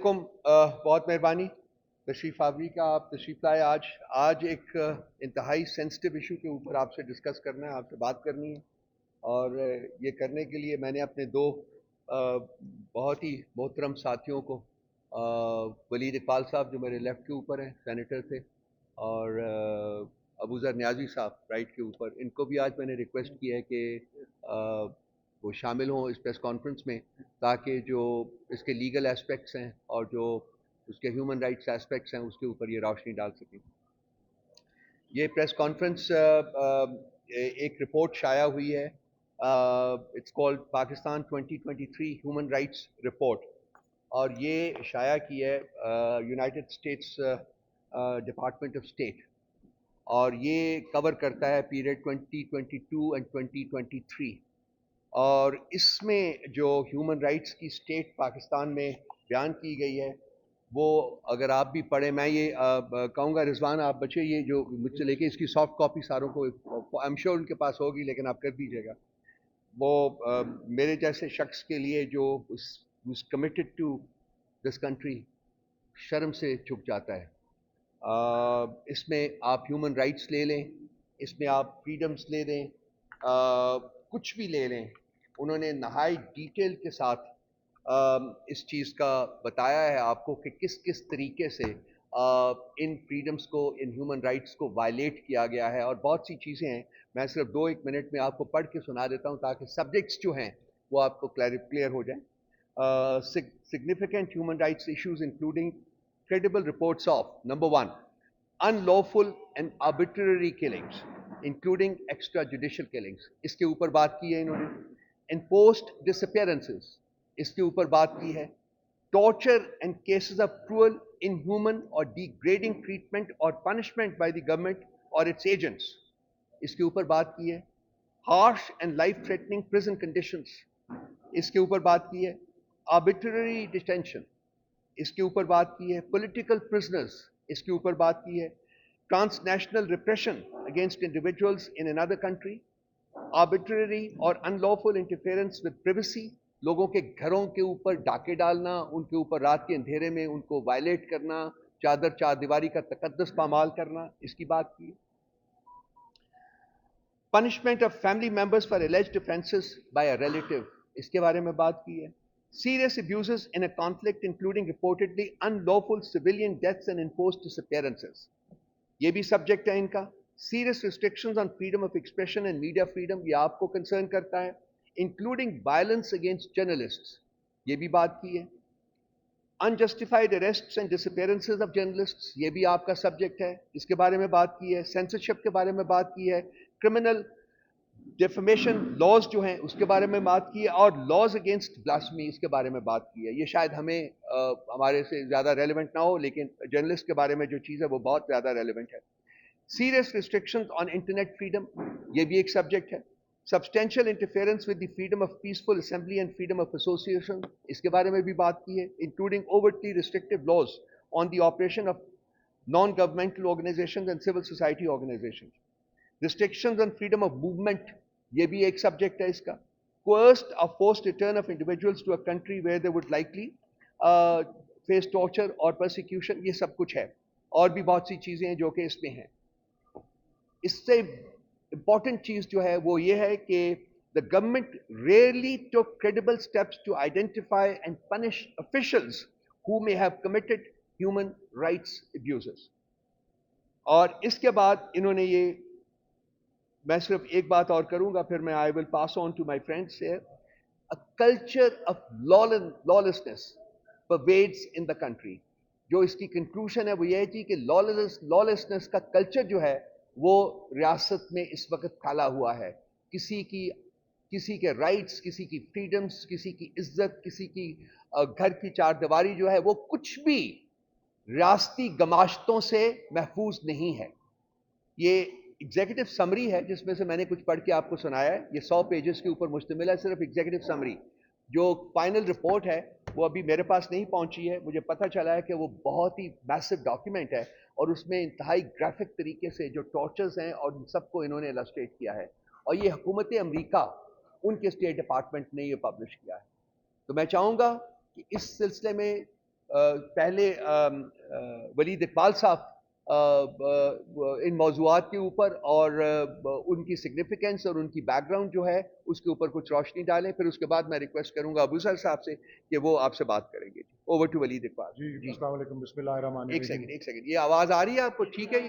علیکم، بہت مہربانی تشریف آوری کا، آپ تشریف لائے آج ایک انتہائی سینسٹیو ایشو کے اوپر آپ سے ڈسکس کرنا ہے، آپ سے بات کرنی ہے. اور یہ کرنے کے لیے میں نے اپنے دو بہت ہی محترم ساتھیوں کو، ولید اقبال صاحب جو میرے لیفٹ کے اوپر ہیں، سینیٹر تھے، اور ابو ذر نیازی صاحب رائٹ کے اوپر، ان کو بھی آج میں نے ریکویسٹ کی ہے کہ وہ شامل ہوں اس پریس کانفرنس میں، تاکہ جو اس کے لیگل ایسپیکٹس ہیں اور جو اس کے ہیومن رائٹس ایسپیکٹس ہیں اس کے اوپر یہ روشنی ڈال سکیں. یہ پریس کانفرنس ایک رپورٹ شائع ہوئی ہے، it's called Pakistan 2023 human rights report, اور یہ شائع کی ہے United States Department of State, اور یہ کور کرتا ہے پیریڈ 2022 اینڈ 2023. اور اس میں جو ہیومن رائٹس کی اسٹیٹ پاکستان میں بیان کی گئی ہے وہ اگر آپ بھی پڑھیں، میں یہ کہوں گا رضوان آپ بچے یہ جو مجھ سے لے کے اس کی سافٹ کاپی ساروں کو آئی ایم شیور ان کے پاس ہوگی، لیکن آپ کر دیجیے گا. وہ میرے جیسے شخص کے لیے جو کمیٹڈ ٹو دس کنٹری شرم سے جھک جاتا ہے. اس میں آپ ہیومن رائٹس لے لیں، اس میں آپ فریڈمز لے لیں، کچھ بھی لے لیں، انہوں نے نہائی ڈیٹیل کے ساتھ اس چیز کا بتایا ہے آپ کو کہ کس کس طریقے سے ان فریڈمز کو، ان ہیومن رائٹس کو وائلیٹ کیا گیا ہے. اور بہت سی چیزیں ہیں، میں صرف 2-1 منٹ میں آپ کو پڑھ کے سنا دیتا ہوں تاکہ سبجیکٹس جو ہیں وہ آپ کو کلیئر ہو جائیں. Significant human rights issues including credible reports of number 1 unlawful and arbitrary killings including extrajudicial killings، اس کے اوپر بات کی ہے انہوں نے. enforced disappearances، اس کے اوپر بات کی ہے. torture and cases of cruel, inhuman or degrading treatment or punishment by the government or its agents، اس کے اوپر بات کی ہے. harsh and life threatening prison conditions، اس کے اوپر بات کی ہے. arbitrary detention، اس کے اوپر بات کی ہے. political prisoners، اس کے اوپر بات کی ہے. transnational repression against individuals in another country، arbitrary اور unlawful interference with privacy، لوگوں کے گھروں کے اوپر ڈاکے ڈالنا، ان کے اوپر رات کے اندھیرے میں ان کو وائلیٹ کرنا، چار دیواری کا تقدس پامال کرنا، اس کی بات کی. punishment of family members for alleged offenses by a relative، اس کے بارے میں بات کی ہے. serious abuses in a conflict including reportedly unlawful civilian deaths and enforced disappearances، یہ بھی سبجیکٹ ہے ان کا. serious restrictions on freedom of expression and media freedom، یہ آپ کو کنسرن کرتا ہے. including violence against journalists، یہ بھی بات کی ہے. unjustified arrests and disappearances of journalists، یہ بھی آپ کا سبجیکٹ ہے، اس کے بارے میں بات کی ہے. censorship کے بارے میں بات کی ہے. criminal defamation laws جو ہیں اس کے بارے میں بات کی ہے، اور laws against blasphemy اس کے بارے میں بات کی ہے. یہ شاید ہمیں ہمارے سے زیادہ ریلیونٹ نہ ہو، لیکن جرنلسٹ کے بارے میں جو چیز ہے وہ بہت زیادہ ریلیونٹ ہے. serious restrictions on internet freedom، یہ بھی ایک سبجیکٹ ہے. substantial interference with the freedom of peaceful assembly and freedom of association، اس کے بارے میں بھی بات کی ہے. including overtly restrictive laws on the operation of non-governmental organizations and civil society organizations. restrictions on freedom of movement، یہ بھی ایک سبجیکٹ ہے اس کا. coerced or forced return of individuals to a country where they would likely face torture or persecution، یہ سب کچھ ہے. اور بھی بہت سی چیزیں ہیں جو کہ اس میں ہیں. اس سے امپورٹنٹ چیز جو ہے وہ یہ ہے کہ the government rarely took credible steps to identify and punish officials who may have committed human rights abuses. اور اس کے بعد انہوں نے یہ، میں صرف ایک بات اور کروں گا پھر میں I will pass on to my friends here. A culture of lawlessness pervades in the country. جو اس کی کنکلوژن ہے وہ یہ تھی کہ lawlessness کا کلچر جو ہے وہ ریاست میں اس وقت پھیلا ہوا ہے. کسی کے رائٹس، کسی کی فریڈمز، کسی کی عزت، کسی کی گھر کی چار دیواری جو ہے وہ کچھ بھی ریاستی گماشتوں سے محفوظ نہیں ہے. یہ ایگزیکٹو سمری ہے جس میں سے میں نے کچھ پڑھ کے آپ کو سنایا ہے. یہ 100 پیجز کے اوپر مشتمل ہے، صرف ایگزیکٹو سمری. جو فائنل رپورٹ ہے وہ ابھی میرے پاس نہیں پہنچی ہے. مجھے پتہ چلا ہے کہ وہ بہت ہی میسو ڈاکیومنٹ ہے، اور اس میں انتہائی گرافک طریقے سے جو ٹارچرز ہیں اور ان سب کو انہوں نے السٹریٹ کیا ہے. اور یہ حکومت امریکہ، ان کے اسٹیٹ ڈپارٹمنٹ نے یہ پبلش کیا ہے. تو میں چاہوں گا کہ اس سلسلے میں پہلے ولید اقبال صاحب ان موضوعات کے اوپر اور ان کی سگنیفیکنس اور ان کی بیک گراؤنڈ جو ہے اس کے اوپر کچھ روشنی ڈالیں، پھر اس کے بعد میں ریکویسٹ کروں گا ابو سر صاحب سے کہ وہ آپ سے بات کریں گے. اوور ٹو ولید اقبال. جی السلام علیکم، بسم اللہ الرحمن ایک الرحیم. سیکنڈ، یہ آواز آ رہی ہے آپ کو؟ ٹھیک ہے.